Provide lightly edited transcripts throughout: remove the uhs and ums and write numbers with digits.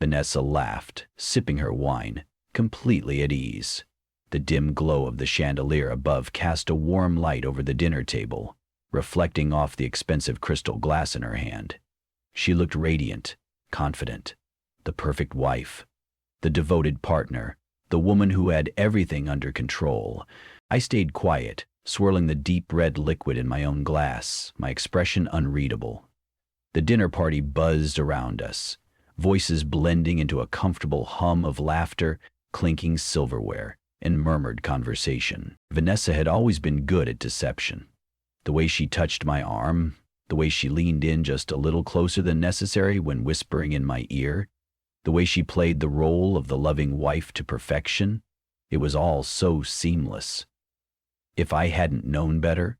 Vanessa laughed, sipping her wine, completely at ease. The dim glow of the chandelier above cast a warm light over the dinner table, reflecting off the expensive crystal glass in her hand. She looked radiant, confident, the perfect wife, the devoted partner, the woman who had everything under control. I stayed quiet, swirling the deep red liquid in my own glass, my expression unreadable. The dinner party buzzed around us, voices blending into a comfortable hum of laughter, clinking silverware, and murmured conversation. Vanessa had always been good at deception. The way she touched my arm, the way she leaned in just a little closer than necessary when whispering in my ear, the way she played the role of the loving wife to perfection, it was all so seamless. If I hadn't known better,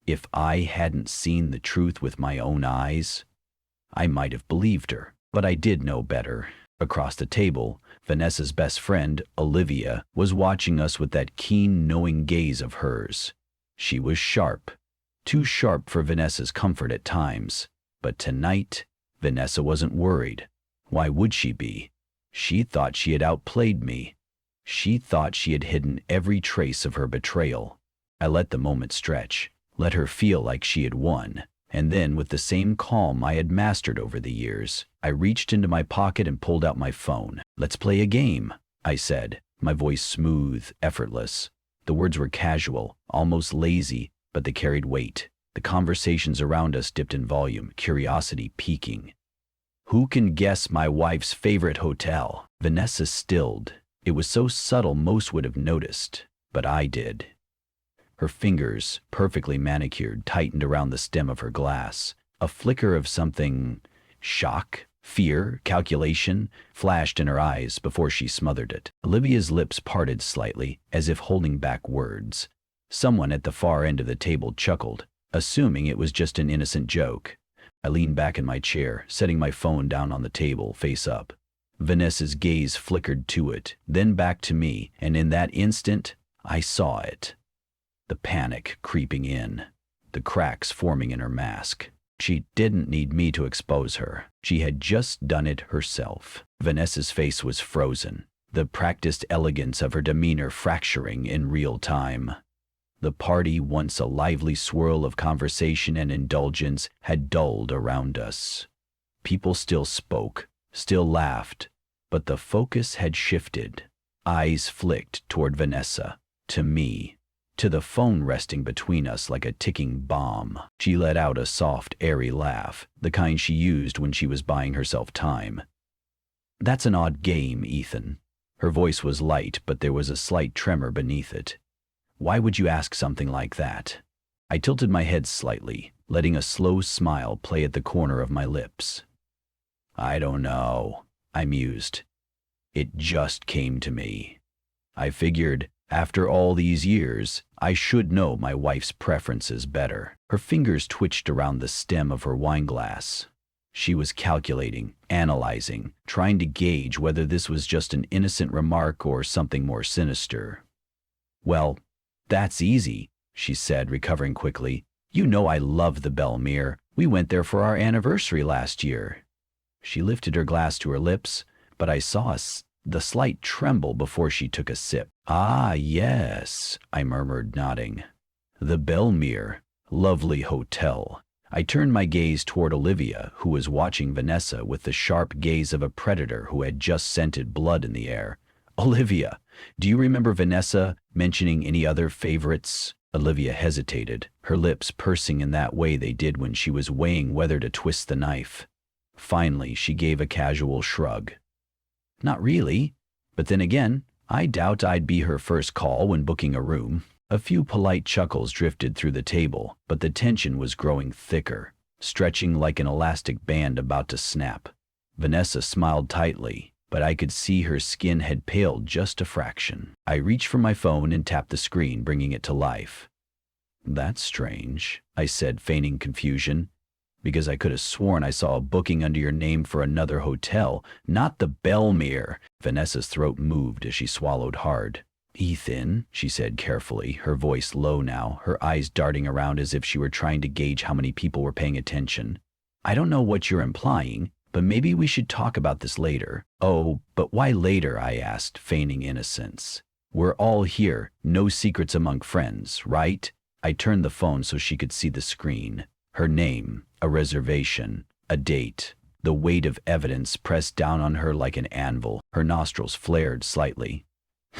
if I hadn't seen the truth with my own eyes, I might have believed her. But I did know better. Across the table, Vanessa's best friend, Olivia, was watching us with that keen, knowing gaze of hers. She was sharp, too sharp for Vanessa's comfort at times. But tonight, Vanessa wasn't worried. Why would she be? She thought she had outplayed me. She thought she had hidden every trace of her betrayal. I let the moment stretch, let her feel like she had won. And then, with the same calm I had mastered over the years, I reached into my pocket and pulled out my phone. "Let's play a game," I said, my voice smooth, effortless. The words were casual, almost lazy, but they carried weight. The conversations around us dipped in volume, curiosity peaking. "Who can guess my wife's favorite hotel?" Vanessa stilled. It was so subtle most would have noticed, but I did. Her fingers, perfectly manicured, tightened around the stem of her glass. A flicker of something, shock, fear, calculation, flashed in her eyes before she smothered it. Olivia's lips parted slightly, as if holding back words. Someone at the far end of the table chuckled, assuming it was just an innocent joke. I leaned back in my chair, setting my phone down on the table, face up. Vanessa's gaze flickered to it, then back to me, and in that instant, I saw it. The panic creeping in, the cracks forming in her mask. She didn't need me to expose her. She had just done it herself. Vanessa's face was frozen, the practiced elegance of her demeanor fracturing in real time. The party, once a lively swirl of conversation and indulgence, had dulled around us. People still spoke, still laughed, but the focus had shifted. Eyes flicked toward Vanessa, to me, to the phone resting between us like a ticking bomb. She let out a soft, airy laugh, the kind she used when she was buying herself time. "That's an odd game, Ethan." Her voice was light, but there was a slight tremor beneath it. "Why would you ask something like that?" I tilted my head slightly, letting a slow smile play at the corner of my lips. "I don't know," I mused. "It just came to me. I figured, after all these years, I should know my wife's preferences better." Her fingers twitched around the stem of her wineglass. She was calculating, analyzing, trying to gauge whether this was just an innocent remark or something more sinister. "Well, that's easy," she said, recovering quickly. "You know I love the Belmere. We went there for our anniversary last year." She lifted her glass to her lips, but I saw the slight tremble before she took a sip. "Ah, yes," I murmured, nodding. "The Belmere, lovely hotel." I turned my gaze toward Olivia, who was watching Vanessa with the sharp gaze of a predator who had just scented blood in the air. "Olivia, do you remember Vanessa mentioning any other favorites?" Olivia hesitated, her lips pursing in that way they did when she was weighing whether to twist the knife. Finally, she gave a casual shrug. "Not really, but then again, I doubt I'd be her first call when booking a room." A few polite chuckles drifted through the table, but the tension was growing thicker, stretching like an elastic band about to snap. Vanessa smiled tightly, but I could see her skin had paled just a fraction. I reached for my phone and tapped the screen, bringing it to life. "That's strange," I said, feigning confusion, because I could have sworn I saw a booking under your name for another hotel, not the Belmere. Vanessa's throat moved as she swallowed hard. "Ethan," she said carefully, her voice low now, her eyes darting around as if she were trying to gauge how many people were paying attention. "I don't know what you're implying, But maybe we should talk about this later. Oh, but why later? I asked, feigning innocence. We're all here, no secrets among friends, right? I turned the phone so she could see the screen. Her name, a reservation, a date. The weight of evidence pressed down on her like an anvil. Her nostrils flared slightly.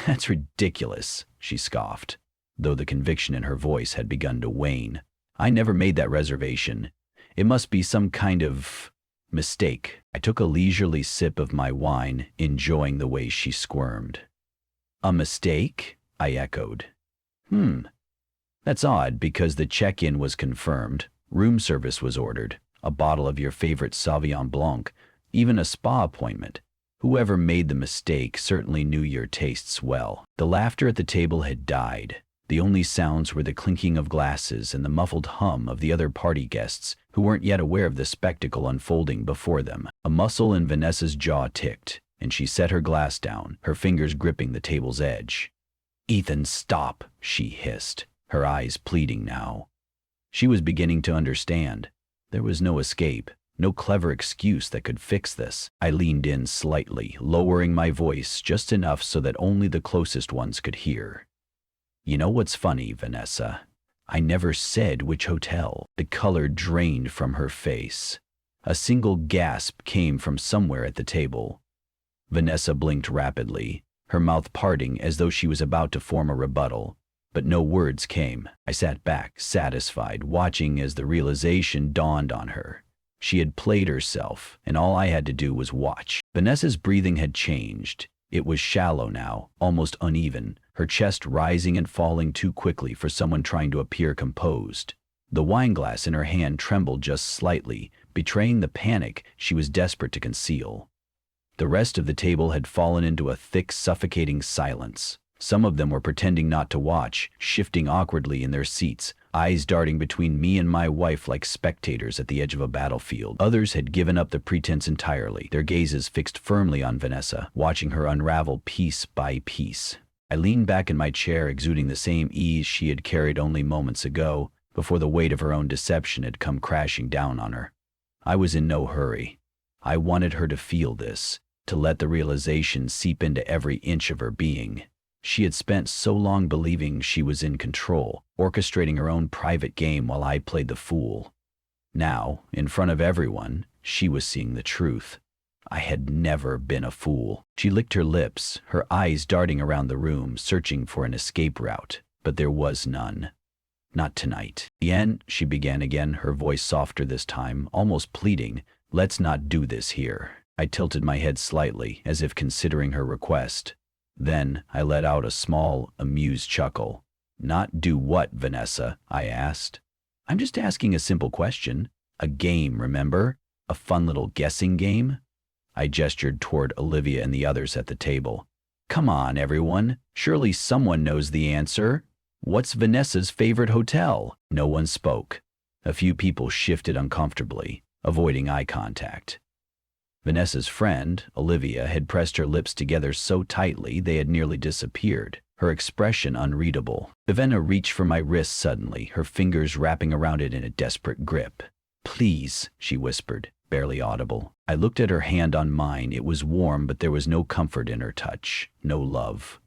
That's ridiculous, she scoffed, though the conviction in her voice had begun to wane. I never made that reservation. It must be some kind of mistake. I took a leisurely sip of my wine, enjoying the way she squirmed. A mistake? I echoed. That's odd because the check-in was confirmed, room service was ordered, a bottle of your favorite Sauvignon Blanc, even a spa appointment. Whoever made the mistake certainly knew your tastes well. The laughter at the table had died. The only sounds were the clinking of glasses and the muffled hum of the other party guests who weren't yet aware of the spectacle unfolding before them. A muscle in Vanessa's jaw ticked, and she set her glass down, her fingers gripping the table's edge. "Ethan, stop," she hissed, her eyes pleading now. She was beginning to understand. There was no escape, no clever excuse that could fix this. I leaned in slightly, lowering my voice just enough so that only the closest ones could hear. "You know what's funny, Vanessa? I never said which hotel." The color drained from her face. A single gasp came from somewhere at the table. Vanessa blinked rapidly, her mouth parting as though she was about to form a rebuttal, but no words came. I sat back, satisfied, watching as the realization dawned on her. She had played herself, and all I had to do was watch. Vanessa's breathing had changed. It was shallow now, almost uneven, her chest rising and falling too quickly for someone trying to appear composed. The wineglass in her hand trembled just slightly, betraying the panic she was desperate to conceal. The rest of the table had fallen into a thick, suffocating silence. Some of them were pretending not to watch, shifting awkwardly in their seats, eyes darting between me and my wife like spectators at the edge of a battlefield. Others had given up the pretense entirely, their gazes fixed firmly on Vanessa, watching her unravel piece by piece. I leaned back in my chair, exuding the same ease she had carried only moments ago, before the weight of her own deception had come crashing down on her. I was in no hurry. I wanted her to feel this, to let the realization seep into every inch of her being. She had spent so long believing she was in control, orchestrating her own private game while I played the fool. Now, in front of everyone, she was seeing the truth. I had never been a fool. She licked her lips, her eyes darting around the room, searching for an escape route, but there was none. Not tonight. "Yen," she began again, her voice softer this time, almost pleading, "let's not do this here." I tilted my head slightly, as if considering her request. Then I let out a small, amused chuckle. "Not do what, Vanessa?" I asked. "I'm just asking a simple question. A game, remember? A fun little guessing game?" I gestured toward Olivia and the others at the table. "Come on, everyone. Surely someone knows the answer. What's Vanessa's favorite hotel?" No one spoke. A few people shifted uncomfortably, avoiding eye contact. Vanessa's friend, Olivia, had pressed her lips together so tightly they had nearly disappeared, her expression unreadable. Vivenna reached for my wrist suddenly, her fingers wrapping around it in a desperate grip. "Please," she whispered, barely audible. I looked at her hand on mine. It was warm, but there was no comfort in her touch, no love.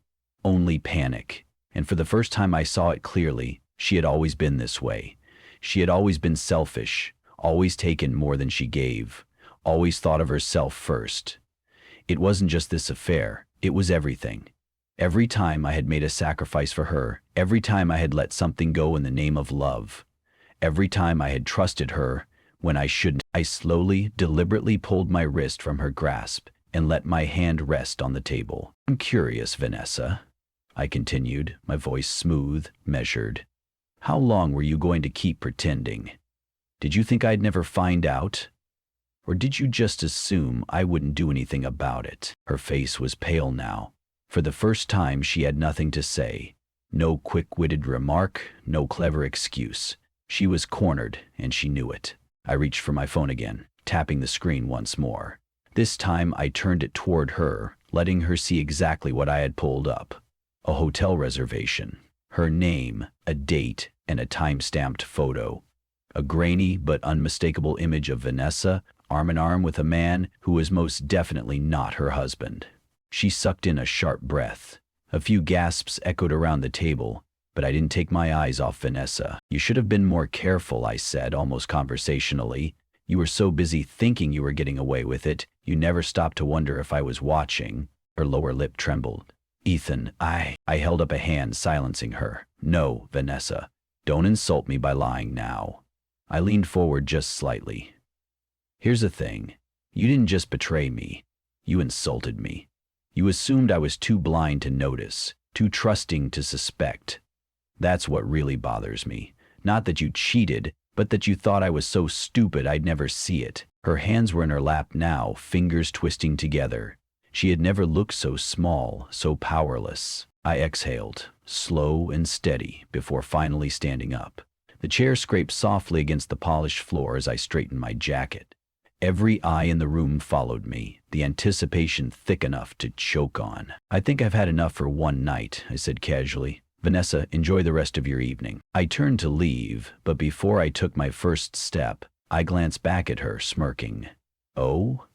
Only panic. And for the first time I saw it clearly. She had always been this way. She had always been selfish, always taken more than she gave. Always thought of herself first. It wasn't just this affair, it was everything. Every time I had made a sacrifice for her, every time I had let something go in the name of love, every time I had trusted her when I shouldn't. I slowly, deliberately pulled my wrist from her grasp and let my hand rest on the table. "I'm curious, Vanessa," I continued, my voice smooth, measured. "How long were you going to keep pretending? Did you think I'd never find out? Or did you just assume I wouldn't do anything about it?" Her face was pale now. For the first time she had nothing to say. No quick-witted remark, no clever excuse. She was cornered, and she knew it. I reached for my phone again, tapping the screen once more. This time I turned it toward her, letting her see exactly what I had pulled up. A hotel reservation. Her name, a date, and a time-stamped photo. A grainy but unmistakable image of Vanessa, arm in arm with a man who was most definitely not her husband. She sucked in a sharp breath. A few gasps echoed around the table, but I didn't take my eyes off Vanessa. "You should have been more careful," I said, almost conversationally. "You were so busy thinking you were getting away with it, you never stopped to wonder if I was watching." Her lower lip trembled. "Ethan, I held up a hand, silencing her. "No, Vanessa, don't insult me by lying now." I leaned forward just slightly. "Here's the thing. You didn't just betray me. You insulted me. You assumed I was too blind to notice, too trusting to suspect. That's what really bothers me. Not that you cheated, but that you thought I was so stupid I'd never see it." Her hands were in her lap now, fingers twisting together. She had never looked so small, so powerless. I exhaled, slow and steady, before finally standing up. The chair scraped softly against the polished floor as I straightened my jacket. Every eye in the room followed me, the anticipation thick enough to choke on. "I think I've had enough for one night," I said casually. "Vanessa, enjoy the rest of your evening." I turned to leave, but before I took my first step, I glanced back at her, smirking. "Oh?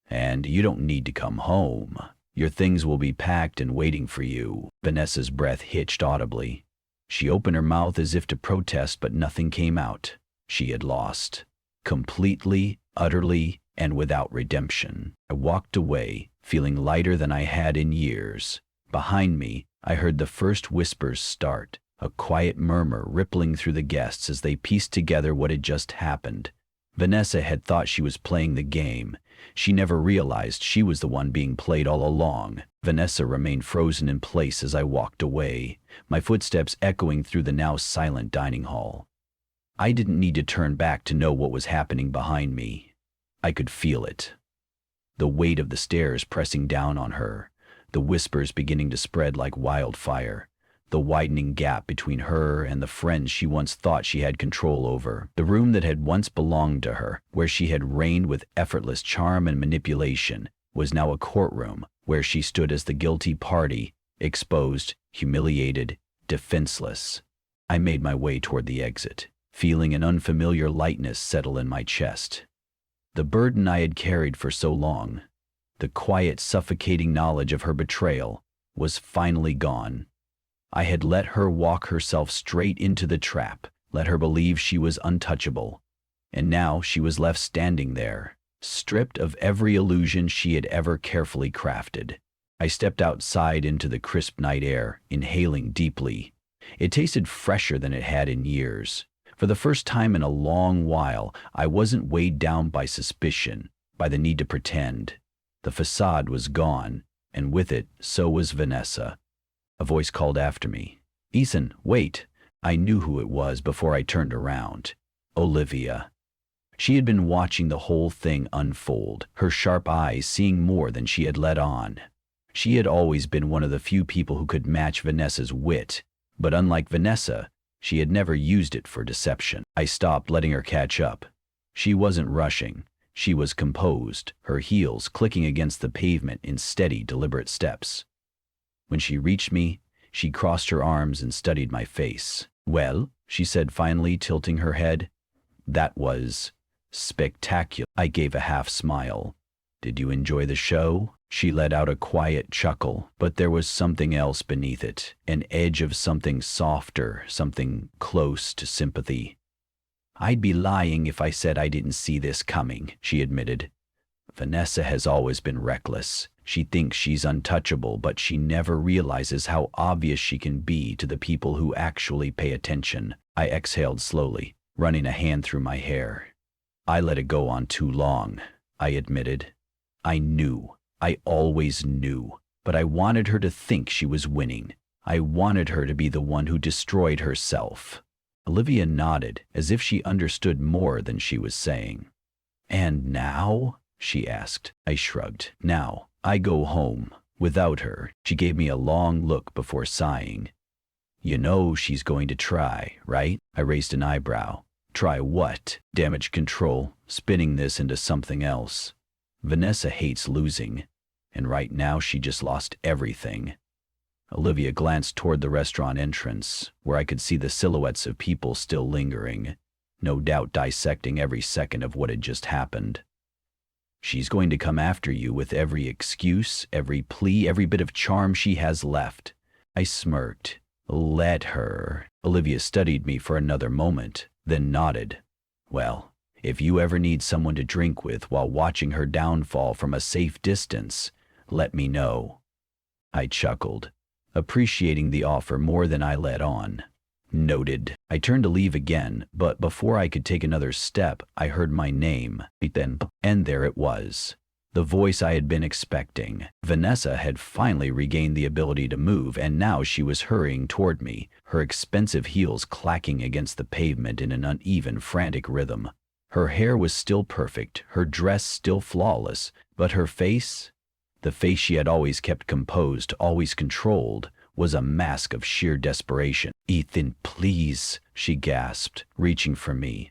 And you don't need to come home. Your things will be packed and waiting for you." Vanessa's breath hitched audibly. She opened her mouth as if to protest, but nothing came out. She had lost. Completely, utterly, and without redemption. I walked away, feeling lighter than I had in years. Behind me, I heard the first whispers start, a quiet murmur rippling through the guests as they pieced together what had just happened. Vanessa had thought she was playing the game. She never realized she was the one being played all along. Vanessa remained frozen in place as I walked away, my footsteps echoing through the now silent dining hall. I didn't need to turn back to know what was happening behind me. I could feel it. The weight of the stairs pressing down on her, the whispers beginning to spread like wildfire, the widening gap between her and the friends she once thought she had control over. The room that had once belonged to her, where she had reigned with effortless charm and manipulation, was now a courtroom where she stood as the guilty party, exposed, humiliated, defenseless. I made my way toward the exit, feeling an unfamiliar lightness settle in my chest. The burden I had carried for so long, the quiet, suffocating knowledge of her betrayal, was finally gone. I had let her walk herself straight into the trap, let her believe she was untouchable, and now she was left standing there, stripped of every illusion she had ever carefully crafted. I stepped outside into the crisp night air, inhaling deeply. It tasted fresher than it had in years. For the first time in a long while, I wasn't weighed down by suspicion, by the need to pretend. The facade was gone, and with it, so was Vanessa. A voice called after me. "Ethan, wait." I knew who it was before I turned around. Olivia. She had been watching the whole thing unfold, her sharp eyes seeing more than she had let on. She had always been one of the few people who could match Vanessa's wit, but unlike Vanessa, she had never used it for deception. I stopped, letting her catch up. She wasn't rushing. She was composed, her heels clicking against the pavement in steady, deliberate steps. When she reached me, she crossed her arms and studied my face. "Well," she said finally, tilting her head. "That was spectacular." I gave a half smile. "Did you enjoy the show?" She let out a quiet chuckle, but there was something else beneath it, an edge of something softer, something close to sympathy. "I'd be lying if I said I didn't see this coming," she admitted. "Vanessa has always been reckless. She thinks she's untouchable, but she never realizes how obvious she can be to the people who actually pay attention." I exhaled slowly, running a hand through my hair. "I let it go on too long," I admitted. "I knew. I always knew. But I wanted her to think she was winning. I wanted her to be the one who destroyed herself." Olivia nodded, as if she understood more than she was saying. "And now?" she asked. I shrugged. "Now, I go home. Without her." She gave me a long look before sighing. "You know she's going to try, right?" I raised an eyebrow. "Try what?" "Damage control, spinning this into something else. Vanessa hates losing, and right now she just lost everything." Olivia glanced toward the restaurant entrance, where I could see the silhouettes of people still lingering, no doubt dissecting every second of what had just happened. She's going to come after you with every excuse, every plea, every bit of charm she has left. I smirked. Let her. Olivia studied me for another moment, then nodded. Well, if you ever need someone to drink with while watching her downfall from a safe distance, let me know. I chuckled, appreciating the offer more than I let on. Noted. I turned to leave again, but before I could take another step, I heard my name, Ethan, and there it was. The voice I had been expecting. Vanessa had finally regained the ability to move, and now she was hurrying toward me, her expensive heels clacking against the pavement in an uneven, frantic rhythm. Her hair was still perfect, her dress still flawless, but her face, the face she had always kept composed, always controlled, was a mask of sheer desperation. "Ethan, please," she gasped, reaching for me.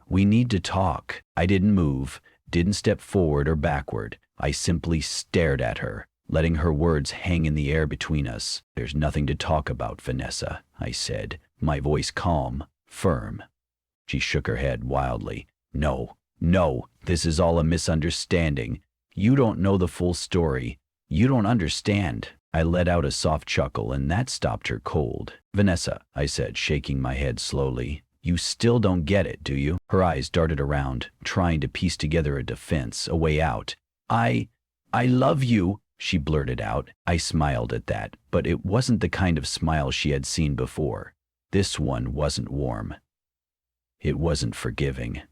"We need to talk." I didn't move, didn't step forward or backward. I simply stared at her, letting her words hang in the air between us. "There's nothing to talk about, Vanessa," I said, my voice calm, firm. She shook her head wildly. No, this is all a misunderstanding. You don't know the full story. You don't understand." I let out a soft chuckle, and that stopped her cold. "Vanessa," I said, shaking my head slowly, "you still don't get it, do you?" Her eyes darted around, trying to piece together a defense, a way out. I love you," she blurted out. I smiled at that, but it wasn't the kind of smile she had seen before. This one wasn't warm. It wasn't forgiving.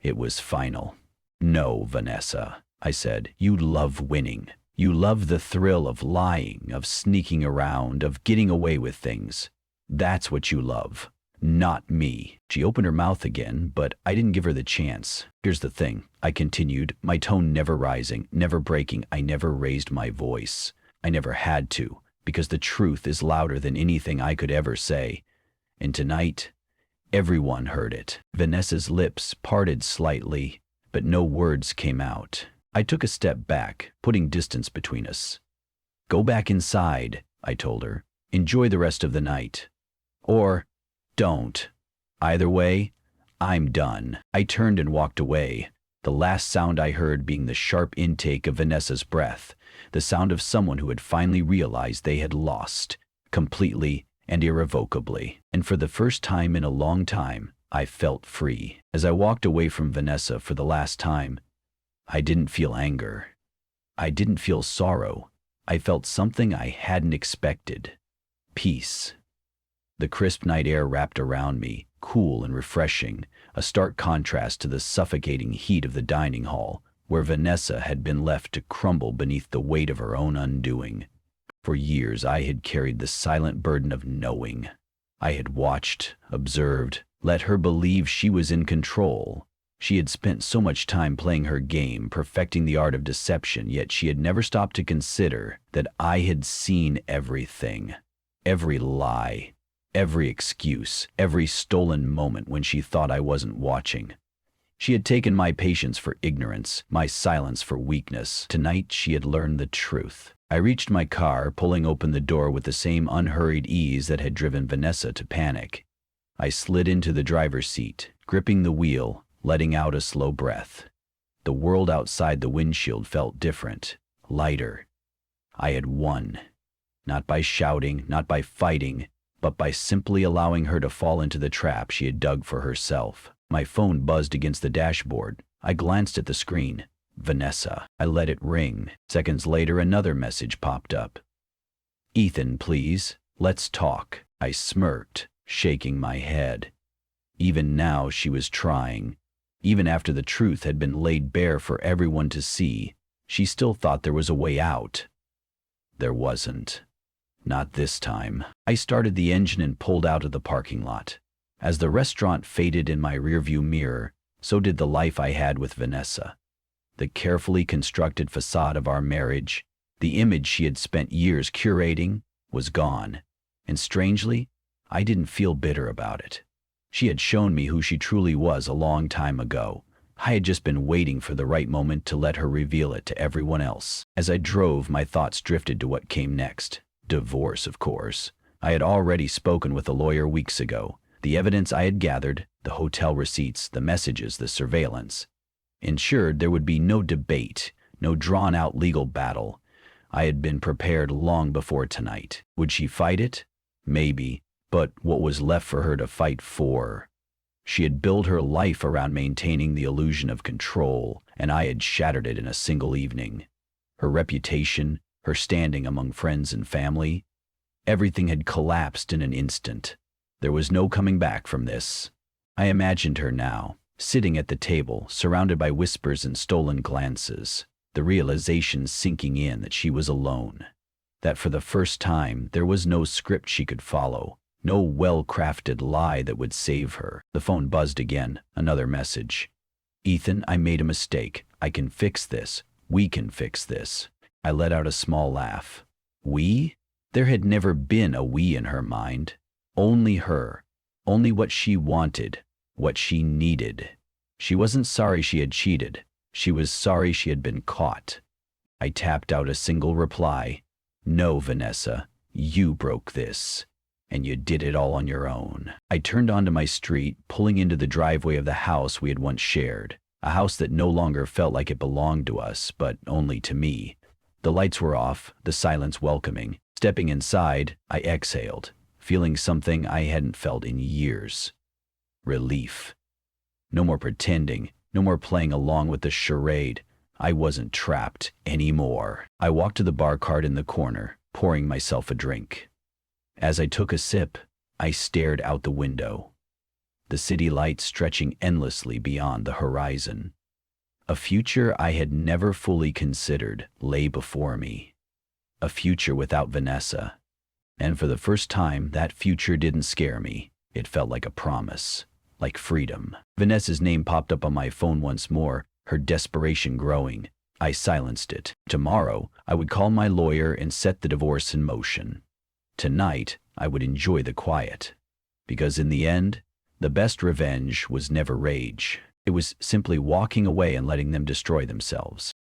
It was final. "No, Vanessa," I said, "you love winning. You love the thrill of lying, of sneaking around, of getting away with things. That's what you love. Not me." She opened her mouth again, but I didn't give her the chance. "Here's the thing," I continued, my tone never rising, never breaking. I never raised my voice. I never had to, because the truth is louder than anything I could ever say. And tonight, everyone heard it. Vanessa's lips parted slightly, but no words came out. I took a step back, putting distance between us. "Go back inside," I told her. "Enjoy the rest of the night. Or don't. Either way, I'm done." I turned and walked away, the last sound I heard being the sharp intake of Vanessa's breath, the sound of someone who had finally realized they had lost, completely and irrevocably. And for the first time in a long time, I felt free. As I walked away from Vanessa for the last time, I didn't feel anger. I didn't feel sorrow. I felt something I hadn't expected. Peace. The crisp night air wrapped around me, cool and refreshing, a stark contrast to the suffocating heat of the dining hall, where Vanessa had been left to crumble beneath the weight of her own undoing. For years I had carried the silent burden of knowing. I had watched, observed, let her believe she was in control. She had spent so much time playing her game, perfecting the art of deception, yet she had never stopped to consider that I had seen everything. Every lie, every excuse, every stolen moment when she thought I wasn't watching. She had taken my patience for ignorance, my silence for weakness. Tonight she had learned the truth. I reached my car, pulling open the door with the same unhurried ease that had driven Vanessa to panic. I slid into the driver's seat, gripping the wheel, letting out a slow breath. The world outside the windshield felt different, lighter. I had won. Not by shouting, not by fighting, but by simply allowing her to fall into the trap she had dug for herself. My phone buzzed against the dashboard. I glanced at the screen. Vanessa. I let it ring. Seconds later, another message popped up. "Ethan, please, let's talk." I smirked, shaking my head. Even now she was trying. Even after the truth had been laid bare for everyone to see, she still thought there was a way out. There wasn't. Not this time. I started the engine and pulled out of the parking lot. As the restaurant faded in my rearview mirror, so did the life I had with Vanessa. The carefully constructed facade of our marriage, the image she had spent years curating, was gone. And strangely, I didn't feel bitter about it. She had shown me who she truly was a long time ago. I had just been waiting for the right moment to let her reveal it to everyone else. As I drove, my thoughts drifted to what came next. Divorce, of course. I had already spoken with a lawyer weeks ago. The evidence I had gathered, the hotel receipts, the messages, the surveillance. ensured there would be no debate, no drawn-out legal battle. I had been prepared long before tonight. Would she fight it? Maybe, but what was left for her to fight for? She had built her life around maintaining the illusion of control, and I had shattered it in a single evening. Her reputation, her standing among friends and family, everything had collapsed in an instant. There was no coming back from this. I imagined her now, sitting at the table, surrounded by whispers and stolen glances, the realization sinking in that she was alone, that for the first time there was no script she could follow, no well-crafted lie that would save her. The phone buzzed again, another message. "Ethan, I made a mistake. I can fix this. We can fix this." I let out a small laugh. We? There had never been a we in her mind. Only her. Only what she wanted, what she needed. She wasn't sorry she had cheated. She was sorry she had been caught. I tapped out a single reply. "No, Vanessa, you broke this. And you did it all on your own." I turned onto my street, pulling into the driveway of the house we had once shared, a house that no longer felt like it belonged to us, but only to me. The lights were off, the silence welcoming. Stepping inside, I exhaled, feeling something I hadn't felt in years. Relief. No more pretending, no more playing along with the charade. I wasn't trapped anymore. I walked to the bar cart in the corner, pouring myself a drink. As I took a sip, I stared out the window. The city lights stretching endlessly beyond the horizon. A future I had never fully considered lay before me. A future without Vanessa. And for the first time, that future didn't scare me. It felt like a promise, like freedom. Vanessa's name popped up on my phone once more, her desperation growing. I silenced it. Tomorrow, I would call my lawyer and set the divorce in motion. Tonight, I would enjoy the quiet. Because in the end, the best revenge was never rage. It was simply walking away and letting them destroy themselves.